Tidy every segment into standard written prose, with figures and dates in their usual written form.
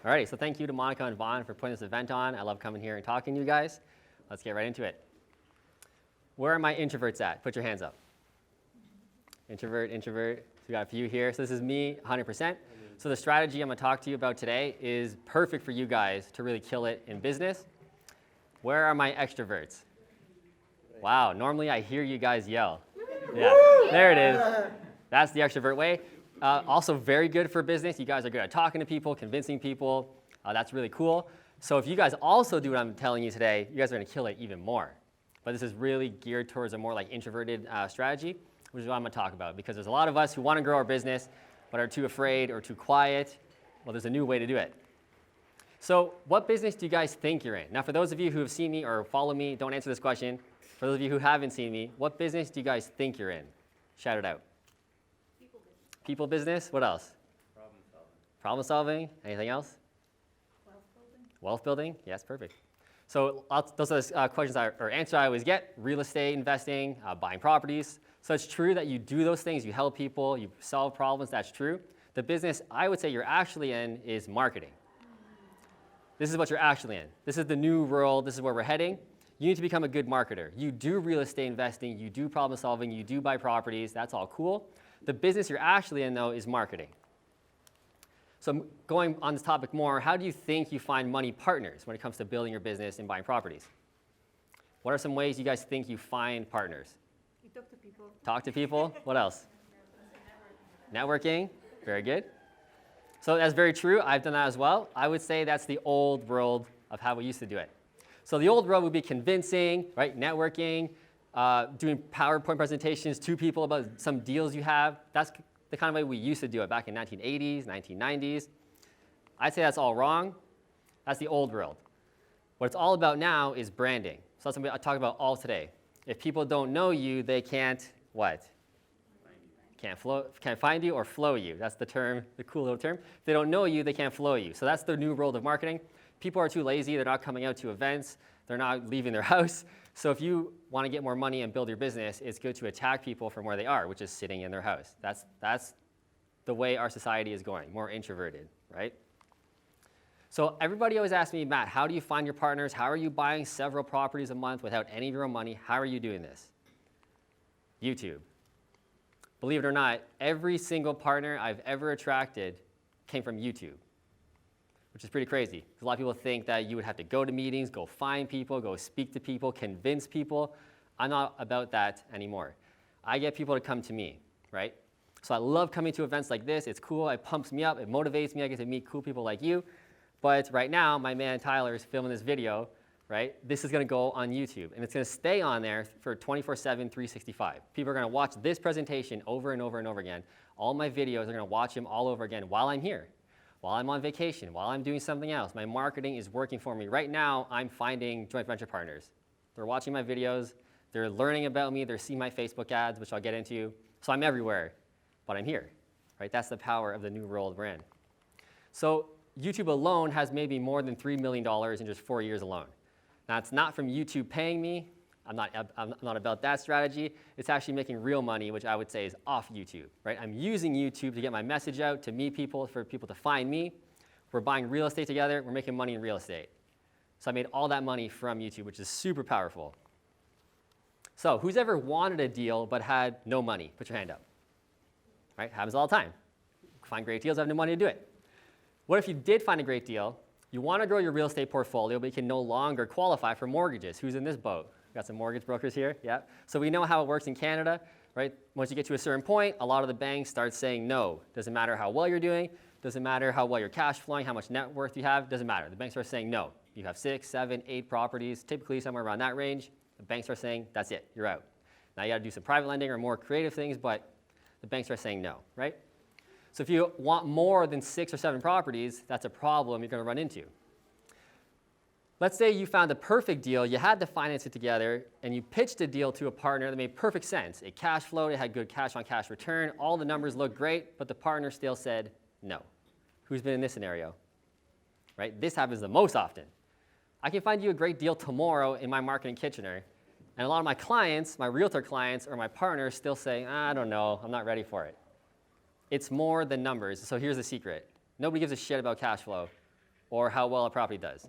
Alrighty, so thank you to Monica and Vaughn for putting this event on. I love coming here and talking to you guys. Let's get right into it. Where are my introverts at? Put your hands up. Introvert. So we got a few here. So this is me, 100%. So the strategy I'm going to talk to you about today is perfect for you guys to really kill it in business. Where are my extroverts? Wow, normally I hear you guys yell. Yeah, there it is. That's the extrovert way. Also very good for business. You guys are good at talking to people, convincing people. That's really cool. So if you guys also do what I'm telling you today, you guys are going to kill it even more. But this is really geared towards a more like introverted strategy, which is what I'm going to talk about. Because there's a lot of us who want to grow our business, but are too afraid or too quiet. Well, there's a new way to do it. So what business do you guys think you're in? Now, for those of you who have seen me or follow me, don't answer this question. For those of you who haven't seen me, what business do you guys think you're in? Shout it out. People business. People business? What else? Problem solving. Problem solving? Anything else? Wealth building. Wealth building? Yes, perfect. So those are the questions or answers I always get. Real estate investing, buying properties. So it's true that you do those things. You help people. You solve problems. That's true. The business I would say you're actually in is marketing. This is what you're actually in. This is the new world. This is where we're heading. You need to become a good marketer. You do real estate investing. You do problem solving. You do buy properties. That's all cool. The business you're actually in, though, is marketing. So going on this topic more, how do you think you find money partners when it comes to building your business and buying properties? What are some ways you guys think you find partners? You talk to people. Talk to people. What else? Networking. Very good. So that's very true. I've done that as well. I would say that's the old world of how we used to do it. So the old world would be convincing, right? Networking, doing PowerPoint presentations to people about some deals you have. That's the kind of way we used to do it back in 1980s, 1990s. I'd say that's all wrong. That's the old world. What it's all about now is branding. So that's what I talk about all today. If people don't know you, they can't what? Can't find you or flow you. That's the term, the cool little term. If they don't know you, they can't flow you. So that's the new world of marketing. People are too lazy. They're not coming out to events. They're not leaving their house. So if you want to get more money and build your business, it's good to attack people from where they are, which is sitting in their house. That's the way our society is going, more introverted, right? So everybody always asks me, Matt, how do you find your partners? How are you buying several properties a month without any of your own money? How are you doing this? YouTube. Believe it or not, every single partner I've ever attracted came from YouTube, which is pretty crazy. Because a lot of people think that you would have to go to meetings, go find people, go speak to people, convince people. I'm not about that anymore. I get people to come to me, right? So I love coming to events like this. It's cool. It pumps me up. It motivates me. I get to meet cool people like you. But right now, my man Tyler is filming this video, right? This is going to go on YouTube, and it's going to stay on there for 24/7, 365. People are going to watch this presentation over and over and over again. All my videos are going to watch them all over again while I'm here, while I'm on vacation, while I'm doing something else. My marketing is working for me. Right now, I'm finding joint venture partners. They're watching my videos. They're learning about me. They're seeing my Facebook ads, which I'll get into. So I'm everywhere, but I'm here, right? That's the power of the new world we're in. So YouTube alone has maybe more than $3 million in just 4 years alone. Now, it's not from YouTube paying me. I'm not about that strategy. It's actually making real money, which I would say is off YouTube, right? I'm using YouTube to get my message out, to meet people, for people to find me. We're buying real estate together. We're making money in real estate. So I made all that money from YouTube, which is super powerful. So who's ever wanted a deal but had no money? Put your hand up. Right? Happens all the time. Find great deals, have no money to do it. What if you did find a great deal? You want to grow your real estate portfolio, but you can no longer qualify for mortgages. Who's in this boat? Got some mortgage brokers here? Yeah. So we know how it works in Canada, right? Once you get to a certain point, a lot of the banks start saying no. Doesn't matter how well you're doing. Doesn't matter how well you're cash flowing, how much net worth you have. Doesn't matter. The banks are saying no. You have 6, 7, 8 properties, typically somewhere around that range. The banks are saying that's it. You're out. Now you got to do some private lending or more creative things, but the banks are saying no, right? So if you want more than 6 or 7 properties, that's a problem you're going to run into. Let's say you found the perfect deal, you had to finance it together, and you pitched a deal to a partner that made perfect sense. It cash flowed, it had good cash-on-cash return, all the numbers looked great, but the partner still said no. Who's been in this scenario? Right? This happens the most often. I can find you a great deal tomorrow in my market in Kitchener, and a lot of my clients, my realtor clients, or my partners still say, I don't know, I'm not ready for it. It's more than numbers, so here's the secret. Nobody gives a shit about cash flow. or how well a property does.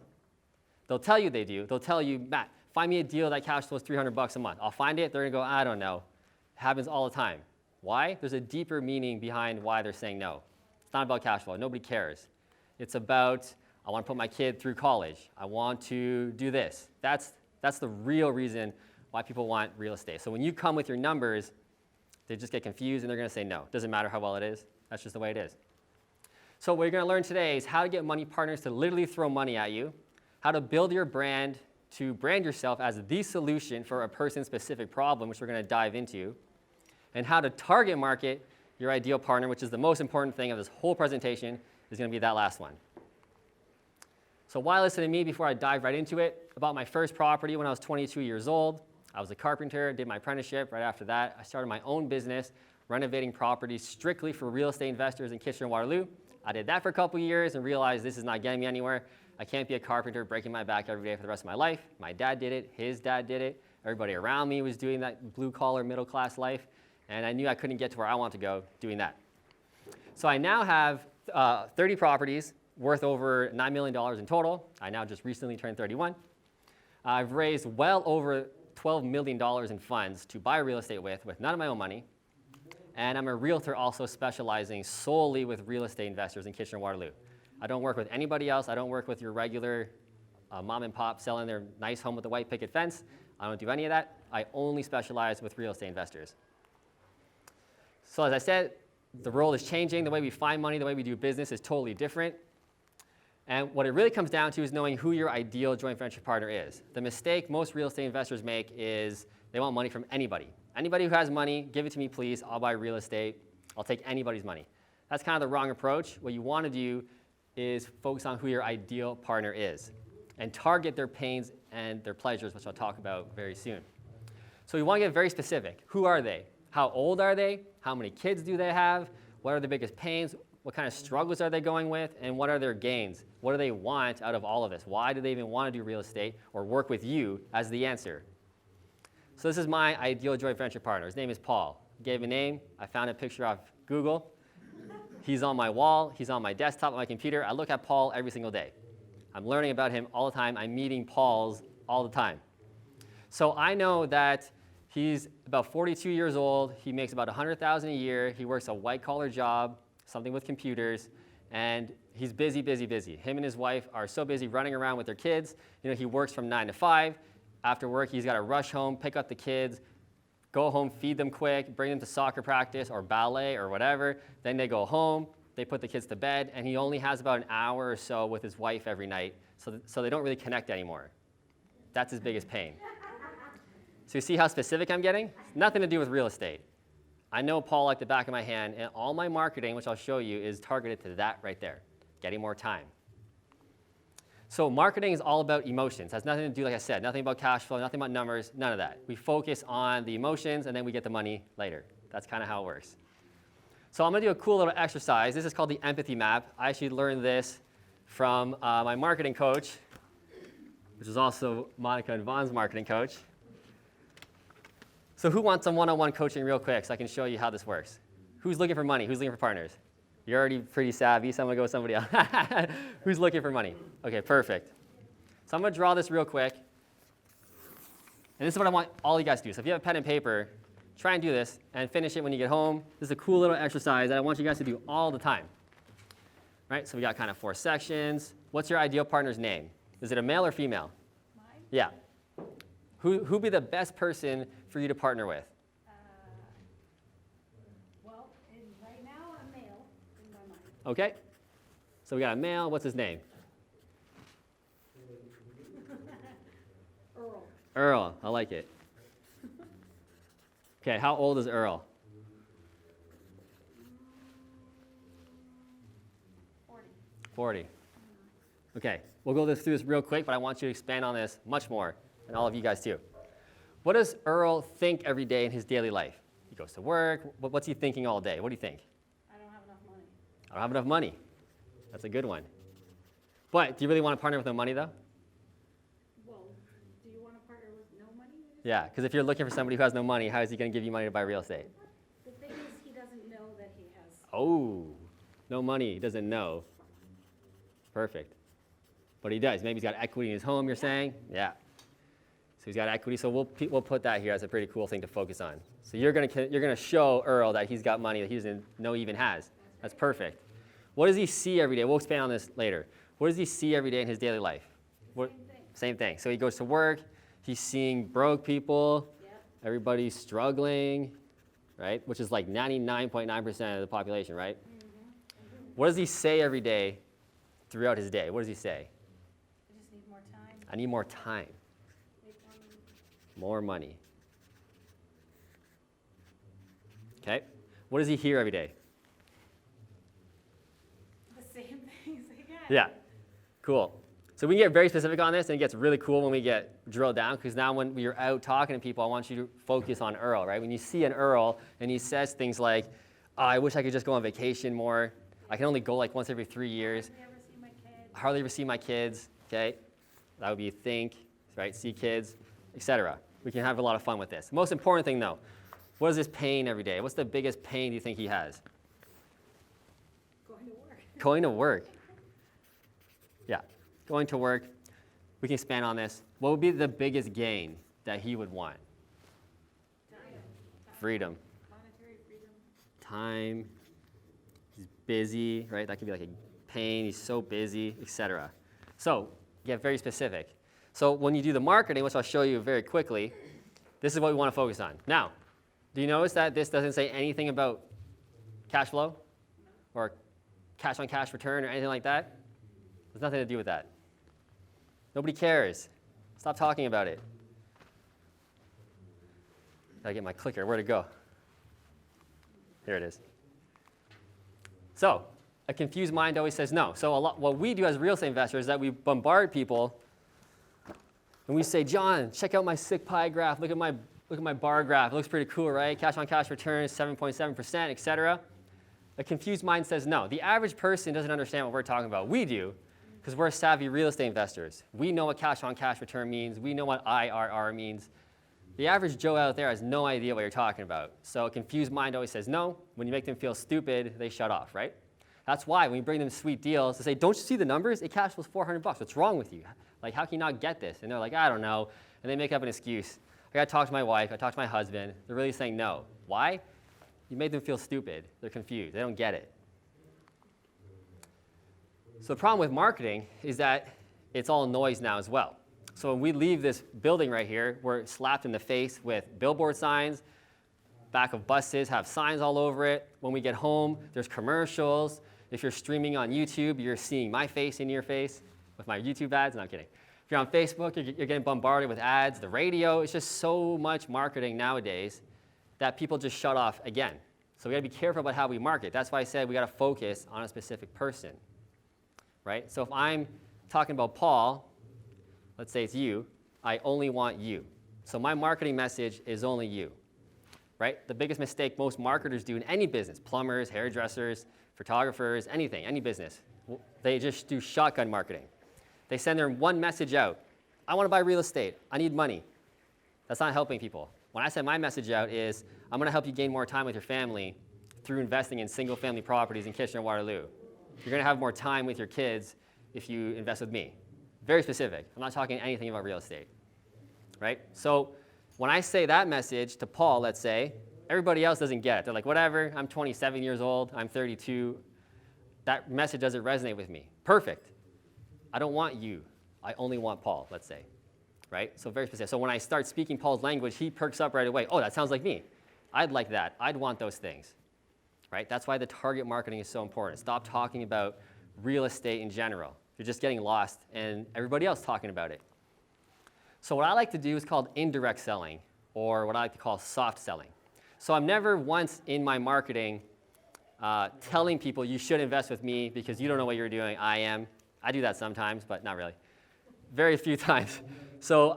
They'll tell you they do. They'll tell you, Matt, find me a deal that cash flows $300 a month. I'll find it. They're going to go, I don't know. It happens all the time. Why? There's a deeper meaning behind why they're saying no. It's not about cash flow. Nobody cares. It's about, I want to put my kid through college. I want to do this. That's the real reason why people want real estate. So when you come with your numbers, they just get confused and they're going to say no. Doesn't matter how well it is. That's just the way it is. So what you're going to learn today is how to get money partners to literally throw money at you, how to build your brand to brand yourself as the solution for a person's specific problem, which we're going to dive into, and how to target market your ideal partner, which is the most important thing of this whole presentation, is going to be that last one. So why listen to me before I dive right into it? About my first property when I was 22 years old. I was a carpenter, did my apprenticeship. Right after that, I started my own business, renovating properties strictly for real estate investors in Kitchener-Waterloo. I did that for a couple years and realized this is not getting me anywhere. I can't be a carpenter breaking my back every day for the rest of my life. My dad did it, his dad did it. Everybody around me was doing that blue-collar, middle-class life, and I knew I couldn't get to where I wanted to go doing that. So I now have 30 properties worth over $9 million in total. I now just recently turned 31. I've raised well over $12 million in funds to buy real estate with none of my own money. And I'm a realtor also specializing solely with real estate investors in Kitchener-Waterloo. I don't work with anybody else. I don't work with your regular mom and pop selling their nice home with a white picket fence. I don't do any of that. I only specialize with real estate investors. So as I said, the world is changing. The way we find money, the way we do business is totally different. And what it really comes down to is knowing who your ideal joint venture partner is. The mistake most real estate investors make is they want money from anybody. Anybody who has money, give it to me, please. I'll buy real estate. I'll take anybody's money. That's kind of the wrong approach. What you want to do is focus on who your ideal partner is and target their pains and their pleasures, which I'll talk about very soon. So you want to get very specific. Who are they? How old are they? How many kids do they have? What are the biggest pains? What kind of struggles are they going with? And what are their gains? What do they want out of all of this? Why do they even want to do real estate or work with you as the answer? So this is my ideal joint venture partner. His name is Paul. He gave a name. I found a picture off Google. He's on my wall. He's on my desktop on my computer. I look at Paul every single day. I'm learning about him all the time. I'm meeting Pauls all the time. So I know that he's about 42 years old. He makes about $100,000 a year. He works a white-collar job, something with computers, and he's busy, busy, busy. Him and his wife are so busy running around with their kids. You know, he works from 9 to 5. After work, he's got to rush home, pick up the kids, go home, feed them quick, bring them to soccer practice or ballet or whatever. Then they go home, they put the kids to bed, and he only has about an hour or so with his wife every night, so they don't really connect anymore. That's his biggest pain. So you see how specific I'm getting? Nothing to do with real estate. I know Paul like the back of my hand, and all my marketing, which I'll show you, is targeted to that right there, getting more time. So marketing is all about emotions. It has nothing to do, like I said, nothing about cash flow, nothing about numbers, none of that. We focus on the emotions, and then we get the money later. That's kind of how it works. So I'm going to do a cool little exercise. This is called the empathy map. I actually learned this from my marketing coach, which is also Monica and Vaughn's marketing coach. So who wants some one-on-one coaching real quick so I can show you how this works? Who's looking for money? Who's looking for partners? You're already pretty savvy, so I'm going to go with somebody else. Who's looking for money? Okay, perfect. So I'm going to draw this real quick. And this is what I want all you guys to do. So if you have a pen and paper, try and do this and finish it when you get home. This is a cool little exercise that I want you guys to do all the time. Right? So we got kind of 4 sections. What's your ideal partner's name? Is it a male or female? Mine? Yeah. Who'd be the best person for you to partner with? Well, right now I'm male in my mind. Okay. So we got a male. What's his name? Earl. Earl. I like it. Okay, how old is Earl? 40. Okay, we'll go through this real quick, but I want you to expand on this much more, and all of you guys too. What does Earl think every day in his daily life? He goes to work. What's he thinking all day? What do you think? I don't have enough money. I don't have enough money. That's a good one. But do you really want to partner with no money, though? Well, do you want to partner with no money? Yeah, because if you're looking for somebody who has no money, how is he going to give you money to buy real estate? The thing is, he doesn't know that he has. Oh, no money. He doesn't know. Perfect. But he does. Maybe he's got equity in his home, you're saying? Yeah. So he's got equity. So we'll put that here as a pretty cool thing to focus on. So you're gonna show Earl that he's got money that he doesn't know he even has. That's perfect. What does he see every day? We'll expand on this later. What does he see every day in his daily life? Same thing. So he goes to work. He's seeing broke people. Yep. Everybody's struggling, right? Which is like 99.9% of the population, right? What does he say every day throughout his day? What does he say? I just need more time. I need more time, Make more money. Okay. What does he hear every day? the same things again. Yeah. Cool. So we can get very specific on this, and it gets really cool when we get drilled down, because now when you're out talking to people, I want you to focus on Earl, right? When you see an Earl and he says things like, oh, I wish I could just go on vacation more. I can only go like once every 3 years. I hardly ever see my kids. I hardly ever see my kids, okay? That would be think, right? See kids, etc. We can have a lot of fun with this. Most important thing though, what is this pain every day? What's the biggest pain do you think he has? Going to work. Going to work. Yeah, going to work. We can expand on this. What would be the biggest gain that he would want? Time. Freedom. Monetary freedom. Time. He's busy, right? That could be like a pain. He's so busy, etc. So get very specific. So when you do the marketing, which I'll show you very quickly, this is what we want to focus on. Now, do you notice that this doesn't say anything about cash flow or cash on cash return or anything like that? There's nothing to do with that. Nobody cares. Stop talking about it. Gotta get my clicker. Where'd it go? Here it is. So a confused mind always says no. So what we do as real estate investors is that we bombard people and we say, John, check out my sick pie graph. Look at my bar graph. It looks pretty cool, right? Cash on cash returns, 7.7%, et cetera. A confused mind says no. The average person doesn't understand what we're talking about. We do, because we're savvy real estate investors. We know what cash on cash return means. We know what IRR means. The average Joe out there has no idea what you're talking about. So a confused mind always says no. When you make them feel stupid, they shut off, right? That's why when you bring them sweet deals, they say, don't you see the numbers? It cash flows $400. What's wrong with you? Like, how can you not get this? And they're like, I don't know. And they make up an excuse. I got to talk to my wife. I talk to my husband. They're really saying no. Why? You made them feel stupid. They're confused. They don't get it. So the problem with marketing is that it's all noise now as well. So when we leave this building right here, we're slapped in the face with billboard signs. Back of buses have signs all over it. When we get home, there's commercials. If you're streaming on YouTube, you're seeing my face in your face with my YouTube ads. No, I'm kidding. If you're on Facebook, you're getting bombarded with ads. The radio, it's just so much marketing nowadays that people just shut off again. So we got to be careful about how we market. That's why I said we got to focus on a specific person, right? So if I'm talking about Paul, let's say it's you, I only want you. So my marketing message is only you, right? The biggest mistake most marketers do in any business, plumbers, hairdressers, photographers, anything, any business, they just do shotgun marketing. They send their one message out. I want to buy real estate. I need money. That's not helping people. When I send my message out is, I'm going to help you gain more time with your family through investing in single-family properties in Kitchener-Waterloo. You're going to have more time with your kids if you invest with me. Very specific. I'm not talking anything about real estate, right? So when I say that message to Paul, let's say, everybody else doesn't get it. They're like, whatever, I'm 27 years old, I'm 32. That message doesn't resonate with me. Perfect. I don't want you. I only want Paul, let's say, right? So very specific. So when I start speaking Paul's language, he perks up right away. Oh, that sounds like me. I'd like that. I'd want those things, right? That's why the target marketing is so important. Stop talking about real estate in general. You're just getting lost and everybody else talking about it. So what I like to do is called indirect selling, or what I like to call soft selling. So I'm never once in my marketing telling people you should invest with me because you don't know what you're doing. I am. I do that sometimes, but not really. Very few times. So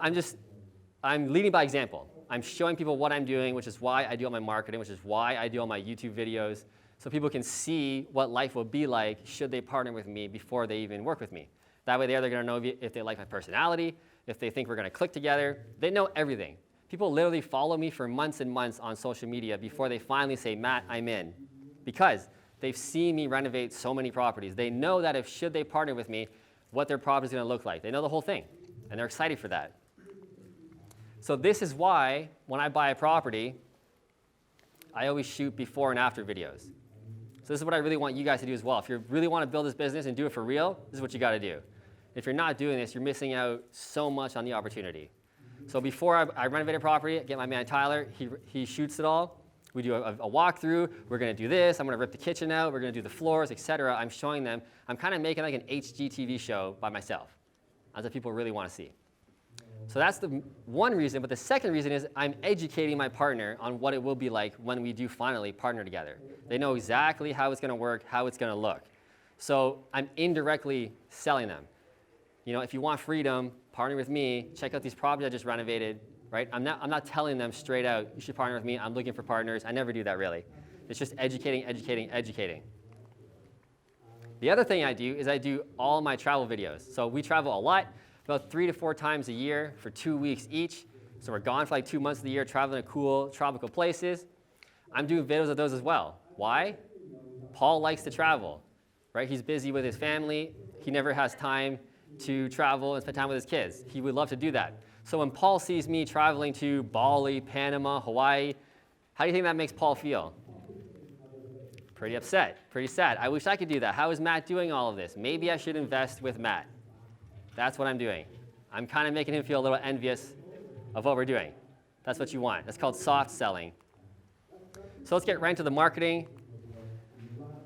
I'm leading by example. I'm showing people what I'm doing, which is why I do all my marketing, which is why I do all my YouTube videos, so people can see what life will be like should they partner with me before they even work with me. That way they're going to know if they like my personality, if they think we're going to click together. They know everything. People literally follow me for months and months on social media before they finally say, Matt, I'm in. Because they've seen me renovate so many properties. They know that should they partner with me, what their property is going to look like. They know the whole thing, and they're excited for that. So this is why when I buy a property, I always shoot before and after videos. So this is what I really want you guys to do as well. If you really want to build this business and do it for real, this is what you got to do. If you're not doing this, you're missing out so much on the opportunity. So before I renovate a property, I get my man Tyler, he shoots it all. We do a walkthrough. We're going to do this. I'm going to rip the kitchen out. We're going to do the floors, etc. I'm showing them. I'm kind of making like an HGTV show by myself. That's what people really want to see. So that's the one reason. But the second reason is I'm educating my partner on what it will be like when we do finally partner together. They know exactly how it's going to work, how it's going to look. So I'm indirectly selling them. You know, if you want freedom, partner with me. Check out these properties I just renovated. Right? I'm not telling them straight out, you should partner with me. I'm looking for partners. I never do that really. It's just educating, educating, educating. The other thing I do is I do all my travel videos. So we travel a lot, about 3 to 4 times a year for 2 weeks each. So we're gone for like 2 months of the year, traveling to cool tropical places. I'm doing videos of those as well. Why? Paul likes to travel, right? He's busy with his family. He never has time to travel and spend time with his kids. He would love to do that. So when Paul sees me traveling to Bali, Panama, Hawaii, how do you think that makes Paul feel? Pretty upset, pretty sad. I wish I could do that. How is Matt doing all of this? Maybe I should invest with Matt. That's what I'm doing. I'm kind of making him feel a little envious of what we're doing. That's what you want. That's called soft selling. So let's get right into the marketing.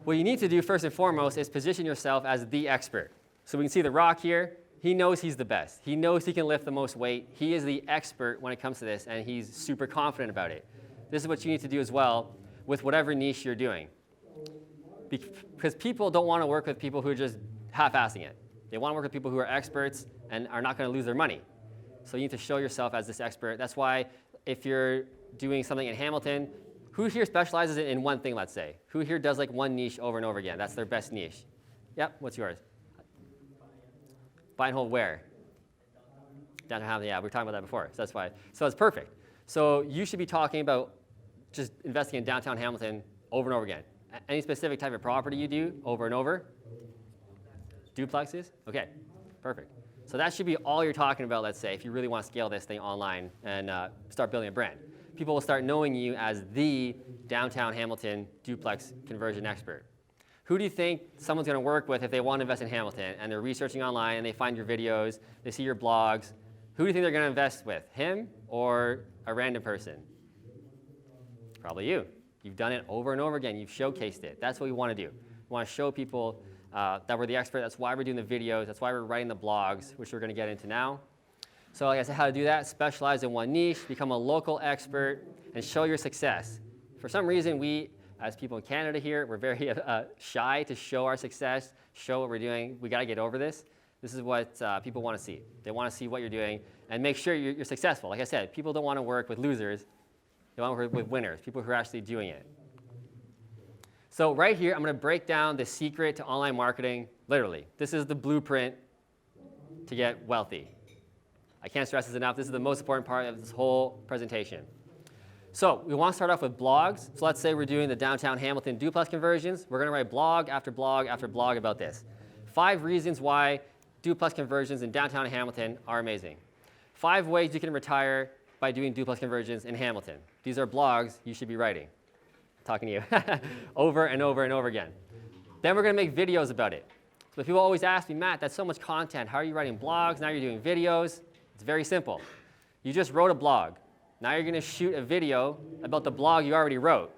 What you need to do first and foremost is position yourself as the expert. So we can see the rock here. He knows he's the best. He knows he can lift the most weight. He is the expert when it comes to this, and he's super confident about it. This is what you need to do as well with whatever niche you're doing. Because people don't want to work with people who are just half-assing it. They want to work with people who are experts and are not going to lose their money. So you need to show yourself as this expert. That's why if you're doing something in Hamilton, who here specializes in one thing, let's say? Who here does like one niche over and over again? That's their best niche. Yep, what's yours? Buy and hold where? Downtown Hamilton, yeah, we were talking about that before, so that's why. So it's perfect. So you should be talking about just investing in downtown Hamilton over and over again. Any specific type of property you do over and over? Duplexes? Okay, perfect. So that should be all you're talking about, let's say, if you really want to scale this thing online and start building a brand. People will start knowing you as the downtown Hamilton duplex conversion expert. Who do you think someone's going to work with if they want to invest in Hamilton and they're researching online and they find your videos, they see your blogs? Who do you think they're going to invest with, him or a random person? Probably you. You've done it over and over again. You've showcased it. That's what we want to do. We want to show people that we're the expert. That's why we're doing the videos. That's why we're writing the blogs, which we're going to get into now. So like I said, how to do that, specialize in one niche, become a local expert, and show your success. For some reason, we, as people in Canada here, we're very shy to show our success, show what we're doing. We got to get over this. This is what people want to see. They want to see what you're doing and make sure you're successful. Like I said, people don't want to work with losers. They want to work with winners, people who are actually doing it. So right here, I'm going to break down the secret to online marketing, literally. This is the blueprint to get wealthy. I can't stress this enough. This is the most important part of this whole presentation. So we want to start off with blogs. So let's say we're doing the downtown Hamilton duplex conversions. We're going to write blog after blog after blog about this. 5 reasons why duplex conversions in downtown Hamilton are amazing. 5 ways you can retire by doing duplex conversions in Hamilton. These are blogs you should be writing. Talking to you over and over and over again. Then we're going to make videos about it. So people always ask me, Matt, that's so much content. How are you writing blogs? Now you're doing videos. It's very simple. You just wrote a blog. Now you're going to shoot a video about the blog you already wrote.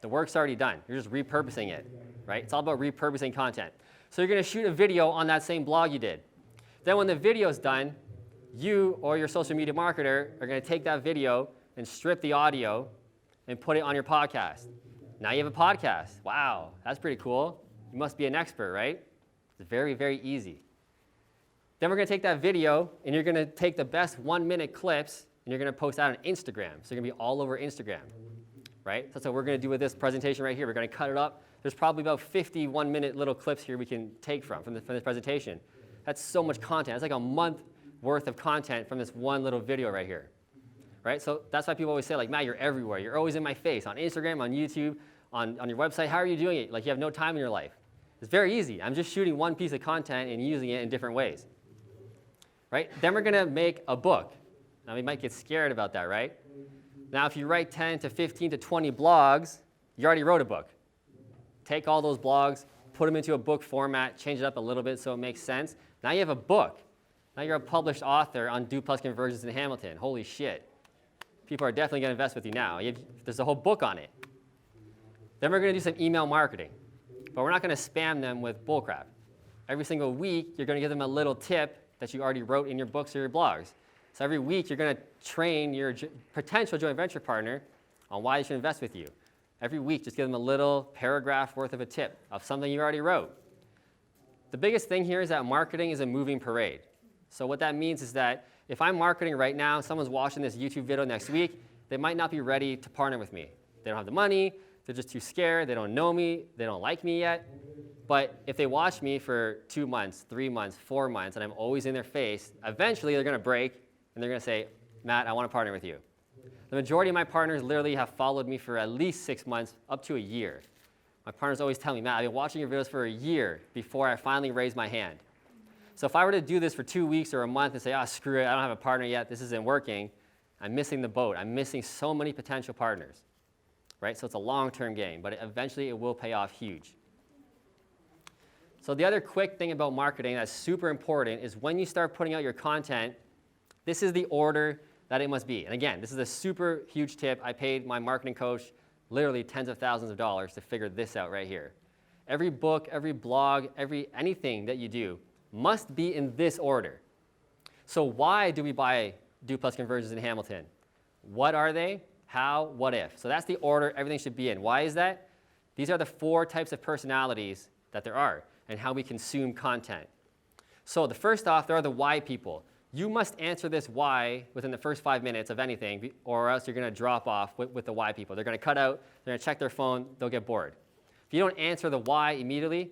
The work's already done. You're just repurposing it, right? It's all about repurposing content. So you're going to shoot a video on that same blog you did. Then when the video's done, you or your social media marketer are going to take that video and strip the audio and put it on your podcast. Now you have a podcast. Wow, that's pretty cool. You must be an expert, right? It's very, very easy. Then we're going to take that video, and you're going to take the best 1-minute clips, and you're going to post that on Instagram. So you're going to be all over Instagram, right? That's what we're going to do with this presentation right here. We're going to cut it up. There's probably about 50 1-minute little clips here we can take from this presentation. That's so much content. That's like a month worth of content from this one little video right here, right? So that's why people always say, like, Matt, you're everywhere. You're always in my face, on Instagram, on YouTube, on your website. How are you doing it? Like, you have no time in your life. It's very easy. I'm just shooting one piece of content and using it in different ways. Right? Then we're going to make a book. Now, we might get scared about that, right? Now, if you write 10 to 15 to 20 blogs, you already wrote a book. Take all those blogs, put them into a book format, change it up a little bit so it makes sense. Now you have a book. Now you're a published author on duplex conversions in Hamilton. Holy shit. People are definitely going to invest with you now. There's a whole book on it. Then we're going to do some email marketing. But we're not going to spam them with bullcrap. Every single week, you're going to give them a little tip that you already wrote in your books or your blogs. So every week, you're going to train your potential joint venture partner on why they should invest with you. Every week, just give them a little paragraph worth of a tip of something you already wrote. The biggest thing here is that marketing is a moving parade. So what that means is that if I'm marketing right now, someone's watching this YouTube video next week, they might not be ready to partner with me. They don't have the money, they're just too scared, they don't know me, they don't like me yet. But if they watch me for 2 months, 3 months, 4 months, and I'm always in their face, eventually they're going to break and they're going to say, Matt, I want to partner with you. The majority of my partners literally have followed me for at least 6 months, up to a year. My partners always tell me, Matt, I've been watching your videos for a year before I finally raise my hand. So if I were to do this for 2 weeks or a month and say, screw it, I don't have a partner yet, this isn't working, I'm missing the boat. I'm missing so many potential partners, right? So it's a long-term game, but eventually it will pay off huge. So the other quick thing about marketing that's super important is when you start putting out your content, this is the order that it must be. And again, this is a super huge tip. I paid my marketing coach literally tens of thousands of dollars to figure this out right here. Every book, every blog, anything that you do must be in this order. So why do we buy duplex conversions in Hamilton? What are they? How? What if? So that's the order everything should be in. Why is that? These are the 4 types of personalities that there are and how we consume content. So the first off, there are the why people. You must answer this why within the first 5 minutes of anything, or else you're going to drop off with the why people. They're going to cut out, they're going to check their phone, they'll get bored. If you don't answer the why immediately,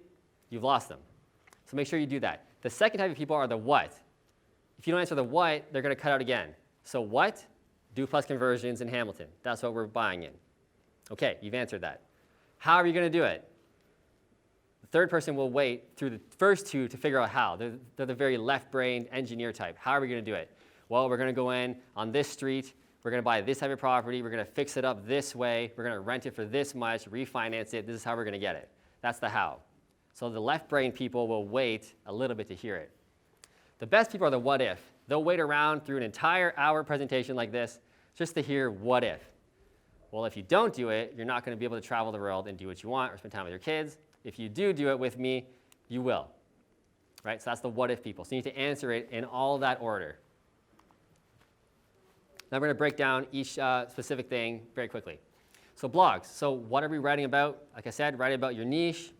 you've lost them. So make sure you do that. The second type of people are the what. If you don't answer the what, they're going to cut out again. So what? Duplex conversions in Hamilton. That's what we're buying in. Okay, you've answered that. How are you going to do it? The third person will wait through the first 2 to figure out how. They're the very left-brained engineer type. How are we going to do it? Well, we're going to go in on this street. We're going to buy this type of property. We're going to fix it up this way. We're going to rent it for this much, refinance it. This is how we're going to get it. That's the how. So the left-brained people will wait a little bit to hear it. The best people are the what if. They'll wait around through an entire hour presentation like this just to hear what if. Well, if you don't do it, you're not going to be able to travel the world and do what you want or spend time with your kids. If you do it with me, you will. Right? So that's the what if people. So you need to answer it in all that order. Now we're going to break down each specific thing very quickly. So blogs. So what are we writing about? Like I said, write about your niche.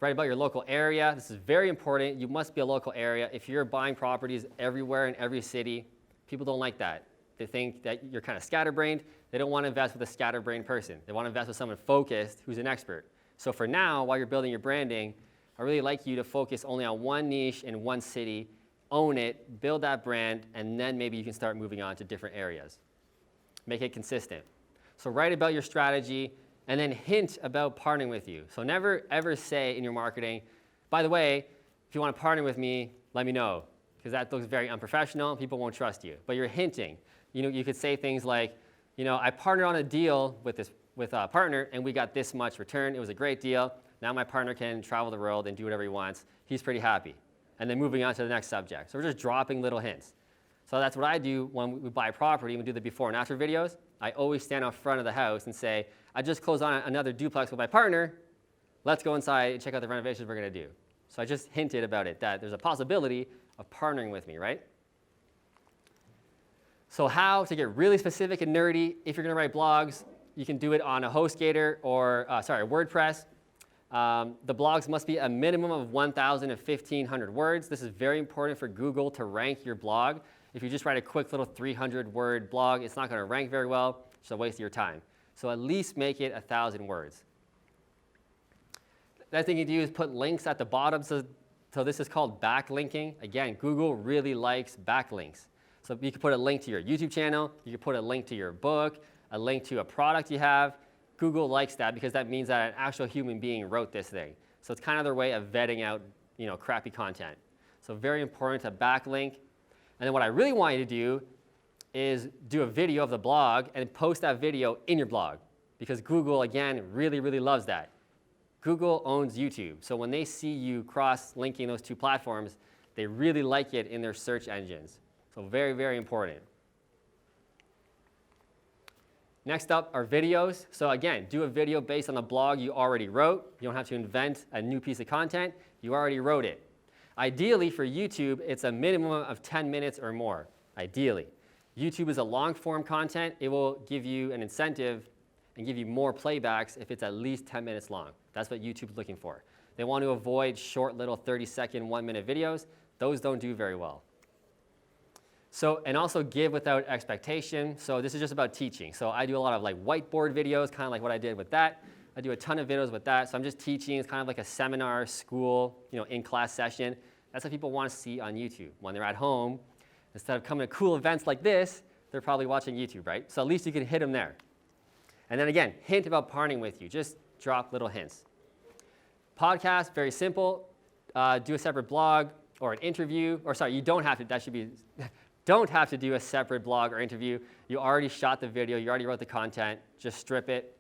Write about your local area. This is very important. You must be a local area. If you're buying properties everywhere in every city, people don't like that. They think that you're kind of scatterbrained. They don't want to invest with a scatterbrained person. They want to invest with someone focused who's an expert. So for now, while you're building your branding, I really like you to focus only on one niche in one city, own it, build that brand, and then maybe you can start moving on to different areas. Make it consistent. So write about your strategy, and then hint about partnering with you. So never ever say in your marketing, by the way, if you want to partner with me, let me know, because that looks very unprofessional and people won't trust you. But you're hinting. You could say things like, I partnered on a deal with a partner and we got this much return. It was a great deal. Now my partner can travel the world and do whatever he wants. He's pretty happy. And then moving on to the next subject. So we're just dropping little hints. So that's what I do when we buy property and we do the before and after videos. I always stand out front of the house and say, I just closed on another duplex with my partner. Let's go inside and check out the renovations we're going to do. So I just hinted about it, that there's a possibility of partnering with me, right? So how to get really specific and nerdy, if you're going to write blogs, you can do it on a HostGator or, WordPress. The blogs must be a minimum of 1,000 to 1,500 words. This is very important for Google to rank your blog. If you just write a quick little 300-word blog, it's not going to rank very well. It's a waste of your time. So at least make it 1,000 words. The other thing you do is put links at the bottom. So this is called backlinking. Again, Google really likes backlinks. So you can put a link to your YouTube channel. You can put a link to your book, a link to a product you have. Google likes that because that means that an actual human being wrote this thing. So it's kind of their way of vetting out, crappy content. So very important to backlink. And then what I really want you to do is do a video of the blog and post that video in your blog, because Google, again, really, really loves that. Google owns YouTube. So when they see you cross-linking those two platforms, they really like it in their search engines. So very, very important. Next up are videos. So again, do a video based on the blog you already wrote. You don't have to invent a new piece of content. You already wrote it. Ideally, for YouTube, it's a minimum of 10 minutes or more, ideally. YouTube is a long-form content. It will give you an incentive and give you more playbacks if it's at least 10 minutes long. That's what YouTube's looking for. They want to avoid short little 30-second, 1-minute videos. Those don't do very well. So, and also give without expectation. So this is just about teaching. So I do a lot of like whiteboard videos, kind of like what I did with that. I do a ton of videos with that. So I'm just teaching. It's kind of like a seminar, school, in-class session. That's what people want to see on YouTube. When they're at home, instead of coming to cool events like this, they're probably watching YouTube, right? So at least you can hit them there. And then again, hint about partnering with you. Just drop little hints. Podcast, very simple. Do a separate blog or an interview. Or sorry, you don't have to. That should be... Don't have to do a separate blog or interview. You already shot the video. You already wrote the content. Just strip it.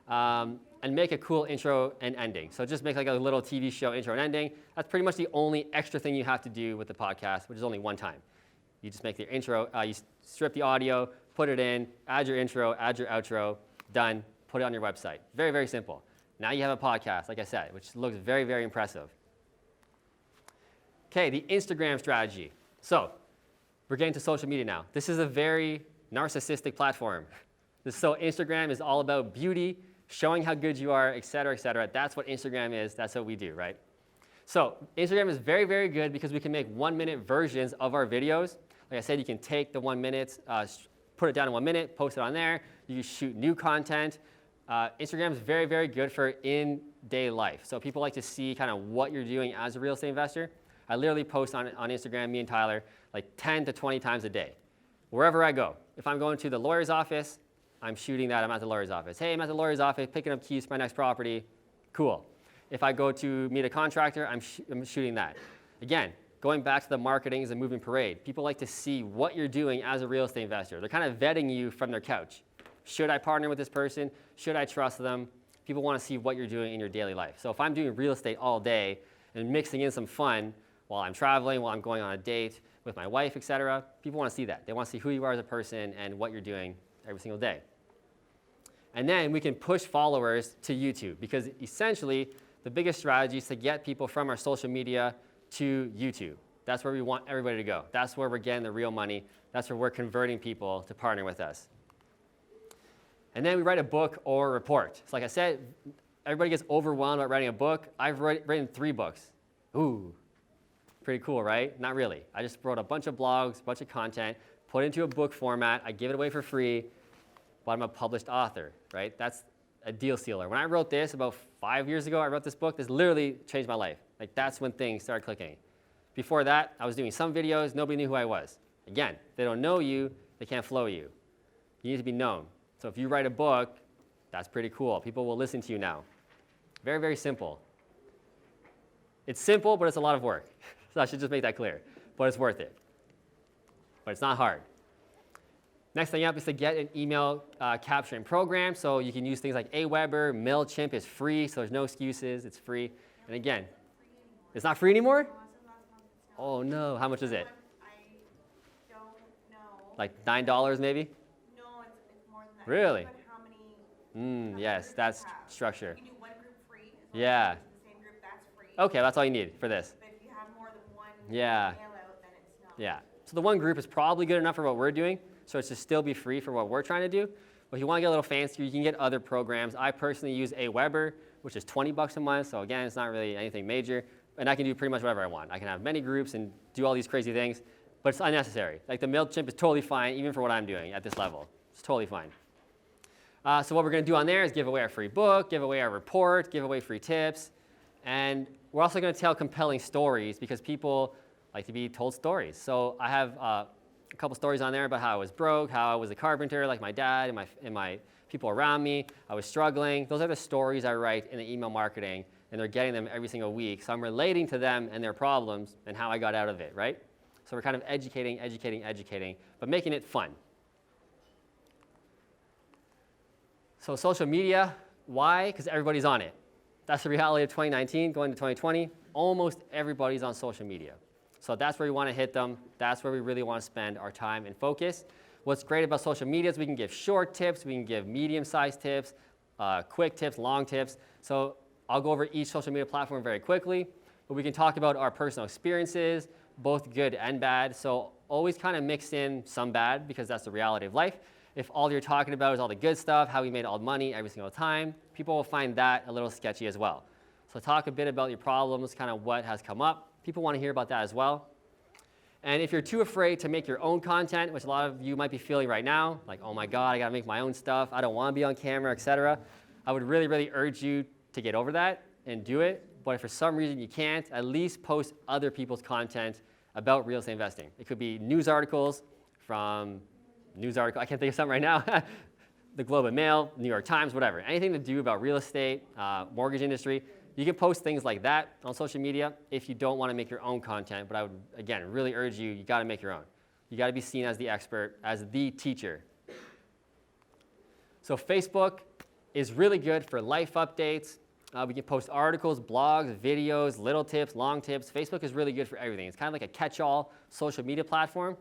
And make a cool intro and ending. So just make like a little TV show intro and ending. That's pretty much the only extra thing you have to do with the podcast, which is only one time. You just make the intro. You strip the audio, put it in, add your intro, add your outro. Done. Put it on your website. Very, very simple. Now you have a podcast, like I said, which looks very, very impressive. Okay, the Instagram strategy. So we're getting to social media now. This is a very narcissistic platform. So Instagram is all about beauty, showing how good you are, et cetera, et cetera. That's what Instagram is. That's what we do, right? So Instagram is very, very good because we can make 1-minute versions of our videos. Like I said, you can take the 1 minute, put it down in 1 minute, post it on there. You can shoot new content. Instagram is very, very good for in-day life. So people like to see kind of what you're doing as a real estate investor. I literally post on Instagram, me and Tyler, like 10 to 20 times a day, wherever I go. If I'm going to the lawyer's office, I'm shooting that. I'm at the lawyer's office. Hey, I'm at the lawyer's office, picking up keys for my next property. Cool. If I go to meet a contractor, I'm shooting that. Again, going back to the marketing is a moving parade. People like to see what you're doing as a real estate investor. They're kind of vetting you from their couch. Should I partner with this person? Should I trust them? People want to see what you're doing in your daily life. So if I'm doing real estate all day and mixing in some fun while I'm traveling, while I'm going on a date with my wife, et cetera, people want to see that. They want to see who you are as a person and what you're doing every single day. And then we can push followers to YouTube, because essentially the biggest strategy is to get people from our social media to YouTube. That's where we want everybody to go. That's where we're getting the real money. That's where we're converting people to partner with us. And then we write a book or report. So like I said, everybody gets overwhelmed about writing a book. I've written 3 books. Ooh, pretty cool, right? Not really. I just wrote a bunch of blogs, a bunch of content, put it into a book format. I give it away for free, but I'm a published author, right? That's a deal sealer. When I wrote this about 5 years ago, I wrote this book. This literally changed my life. Like, that's when things started clicking. Before that, I was doing some videos. Nobody knew who I was. Again, if they don't know you, they can't flow you. You need to be known. So if you write a book, that's pretty cool. People will listen to you now. Very, very simple. It's simple, but it's a lot of work. So I should just make that clear. But it's worth it. But it's not hard. Next thing up is to get an email capturing program. So you can use things like Aweber. MailChimp is free, so there's no excuses. It's free. And again, it's not free anymore? Oh, no. How much is it? I don't know. Like $9 maybe? No, it's more than that. Really? But how many Yes, groups that's you have. structure. You can do one group free. As long Yeah. as it's in the same group, that's free. Okay, that's all you need for this. But if you have more than one Yeah. mail out, then it's not. Yeah. So the one group is probably good enough for what we're doing, so it should still be free for what we're trying to do. But if you want to get a little fancier, you can get other programs. I personally use Aweber, which is $20 a month. So again, it's not really anything major. And I can do pretty much whatever I want. I can have many groups and do all these crazy things, but it's unnecessary. Like the MailChimp is totally fine, even for what I'm doing at this level. It's totally fine. So what we're going to do on there is give away our free book, give away our report, give away free tips. And we're also going to tell compelling stories, because people like to be told stories. So I have a couple stories on there about how I was broke, how I was a carpenter like my dad and my people around me, I was struggling. Those are the stories I write in the email marketing, and they're getting them every single week. So I'm relating to them and their problems and how I got out of it, right? So we're kind of educating, but making it fun. So social media, why? Because everybody's on it. That's the reality of 2019 going to 2020. Almost everybody's on social media. So that's where we want to hit them. That's where we really want to spend our time and focus. What's great about social media is we can give short tips, we can give medium-sized tips, quick tips, long tips. So I'll go over each social media platform very quickly, but we can talk about our personal experiences, both good and bad. So always kind of mix in some bad because that's the reality of life. If all you're talking about is all the good stuff, how we made all the money every single time, people will find that a little sketchy as well. So talk a bit about your problems, kind of what has come up. People want to hear about that as well. And if you're too afraid to make your own content, which a lot of you might be feeling right now, like, oh my God, I got to make my own stuff. I don't want to be on camera, etc. I would really, really urge you to get over that and do it. But if for some reason you can't, at least post other people's content about real estate investing. It could be news articles from I can't think of something right now, the Globe and Mail, New York Times, whatever. Anything to do about real estate, mortgage industry. You can post things like that on social media if you don't want to make your own content, but I would, again, really urge you, you got to make your own. You got to be seen as the expert, as the teacher. So Facebook is really good for life updates. We can post articles, blogs, videos, little tips, long tips. Facebook is really good for everything. It's kind of like a catch-all social media platform.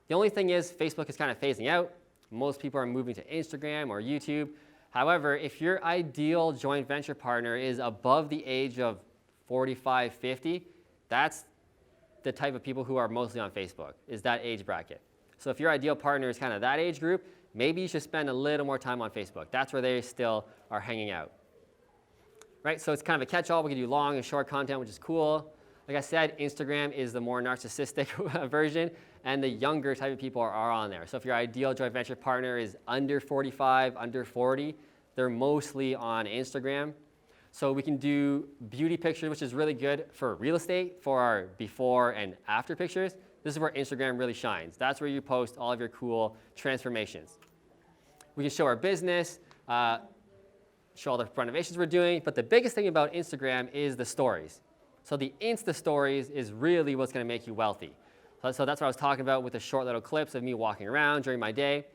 The only thing is Facebook is kind of phasing out. Most people are moving to Instagram or YouTube. However, if your ideal joint venture partner is above the age of 45, 50, that's the type of people who are mostly on Facebook, is that age bracket. So if your ideal partner is kind of that age group, maybe you should spend a little more time on Facebook. That's where they still are hanging out. Right? So it's kind of a catch-all. We can do long and short content, which is cool. Like I said, Instagram is the more narcissistic version, and the younger type of people are on there. So if your ideal joint venture partner is under 45, under 40, they're mostly on Instagram. So we can do beauty pictures, which is really good for real estate, for our before and after pictures. This is where Instagram really shines. That's where you post all of your cool transformations. We can show our business, show all the renovations we're doing, but the biggest thing about Instagram is the stories. So the Insta stories is really what's going to make you wealthy. So that's what I was talking about with the short little clips of me walking around during my day.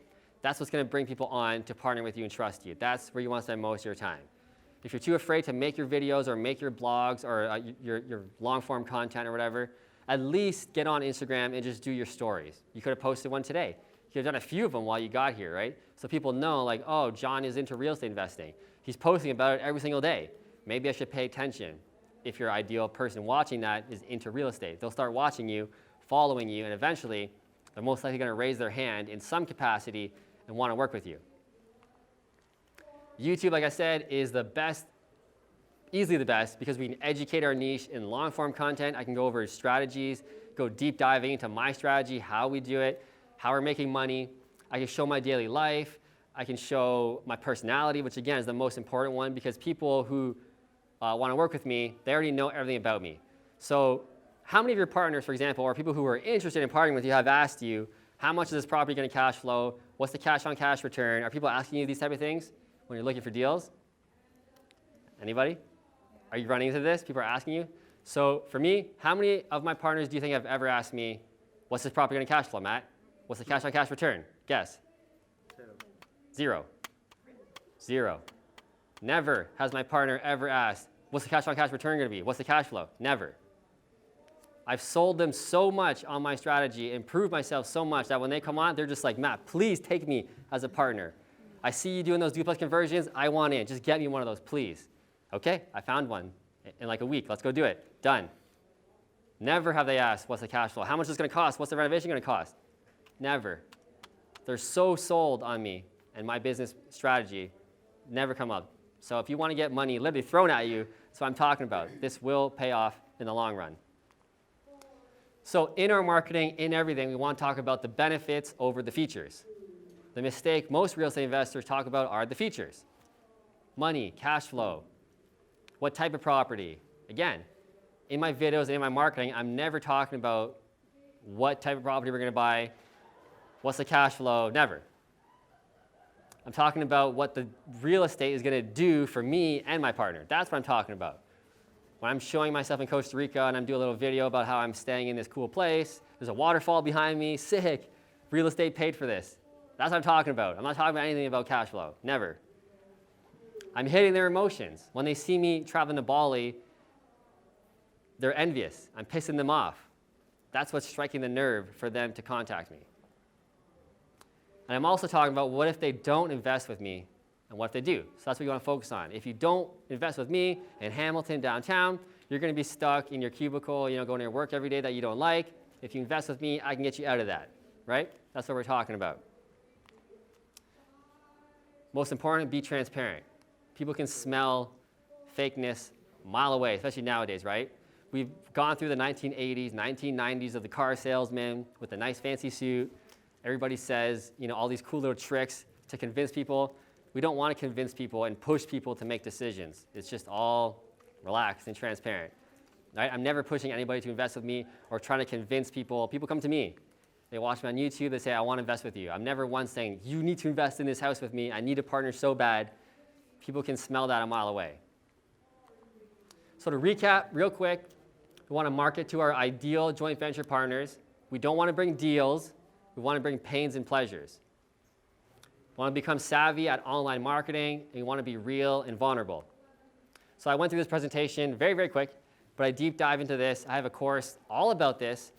That's what's going to bring people on to partner with you and trust you. That's where you want to spend most of your time. If you're too afraid to make your videos or make your blogs or your long-form content or whatever, at least get on Instagram and just do your stories. You could have posted one today. You could have done a few of them while you got here, right? So people know, like, oh, John is into real estate investing. He's posting about it every single day. Maybe I should pay attention. If your ideal person watching that is into real estate, they'll start watching you, following you, and eventually they're most likely going to raise their hand in some capacity and want to work with you. YouTube, like I said, is the best, easily the best, because we can educate our niche in long-form content. I can go over strategies, go deep diving into my strategy, how we do it, how we're making money. I can show my daily life. I can show my personality, which again is the most important one, because people who want to work with me, they already know everything about me. So how many of your partners, for example, or people who are interested in partnering with you have asked you, how much is this property going to cash flow? What's the cash-on-cash return? Are people asking you these type of things when you're looking for deals? Anybody? Are you running into this? People are asking you? So for me, how many of my partners do you think have ever asked me, what's this property going to cash flow, Matt? What's the cash-on-cash return? Guess. Zero. Zero. Never has my partner ever asked, what's the cash-on-cash return going to be? What's the cash flow? Never. I've sold them so much on my strategy, improved myself so much that when they come on, they're just like, Matt, please take me as a partner. I see you doing those duplex conversions. I want in. Just get me one of those, please. Okay, I found one in like a week. Let's go do it. Done. Never have they asked, what's the cash flow? How much is it going to cost? What's the renovation going to cost? Never. They're so sold on me and my business strategy. Never come up. So if you want to get money literally thrown at you, that's what I'm talking about. This will pay off in the long run. So in our marketing, in everything, we want to talk about the benefits over the features. The mistake most real estate investors talk about are the features. Money, cash flow, what type of property. Again, in my videos and in my marketing, I'm never talking about what type of property we're going to buy, what's the cash flow, never. I'm talking about what the real estate is going to do for me and my partner. That's what I'm talking about. When I'm showing myself in Costa Rica and I'm doing a little video about how I'm staying in this cool place, there's a waterfall behind me, sick, real estate paid for this. That's what I'm talking about. I'm not talking about anything about cash flow, never. I'm hitting their emotions. When they see me traveling to Bali, they're envious. I'm pissing them off. That's what's striking the nerve for them to contact me. And I'm also talking about what if they don't invest with me and what if they do. So that's what you want to focus on. If you don't invest with me in Hamilton, downtown, you're going to be stuck in your cubicle, going to your work every day that you don't like. If you invest with me, I can get you out of that, right? That's what we're talking about. Most important, be transparent. People can smell fakeness a mile away, especially nowadays, right? We've gone through the 1980s, 1990s of the car salesman with the nice fancy suit. Everybody says, all these cool little tricks to convince people. We don't want to convince people and push people to make decisions. It's just all relaxed and transparent. Right? I'm never pushing anybody to invest with me or trying to convince people. People come to me. They watch me on YouTube. They say, I want to invest with you. I'm never once saying, you need to invest in this house with me. I need a partner so bad. People can smell that a mile away. So to recap real quick, we want to market to our ideal joint venture partners. We don't want to bring deals. We want to bring pains and pleasures. We want to become savvy at online marketing, and we want to be real and vulnerable. So I went through this presentation very, very quick, but I deep dive into this. I have a course all about this.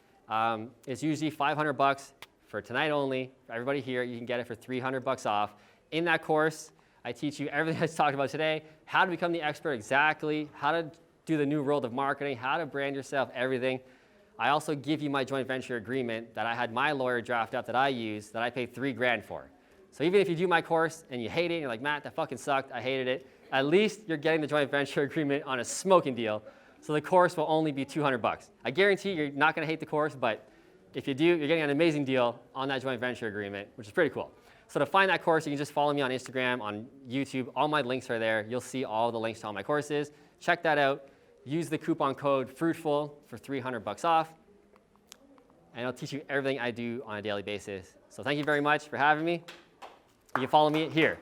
It's usually $500 for tonight only. For everybody here, you can get it for $300 off. In that course, I teach you everything I talked about today, how to become the expert exactly, how to do the new world of marketing, how to brand yourself, everything. I also give you my joint venture agreement that I had my lawyer draft up that I use that I paid $3,000 for. So even if you do my course and you hate it, and you're like, Matt, that fucking sucked, I hated it, at least you're getting the joint venture agreement on a smoking deal. So the course will only be $200. I guarantee you're not going to hate the course, but if you do, you're getting an amazing deal on that joint venture agreement, which is pretty cool. So to find that course, you can just follow me on Instagram, on YouTube. All my links are there. You'll see all the links to all my courses. Check that out. Use the coupon code Fruitful for $300 off. And I'll teach you everything I do on a daily basis. So thank you very much for having me. You can follow me here.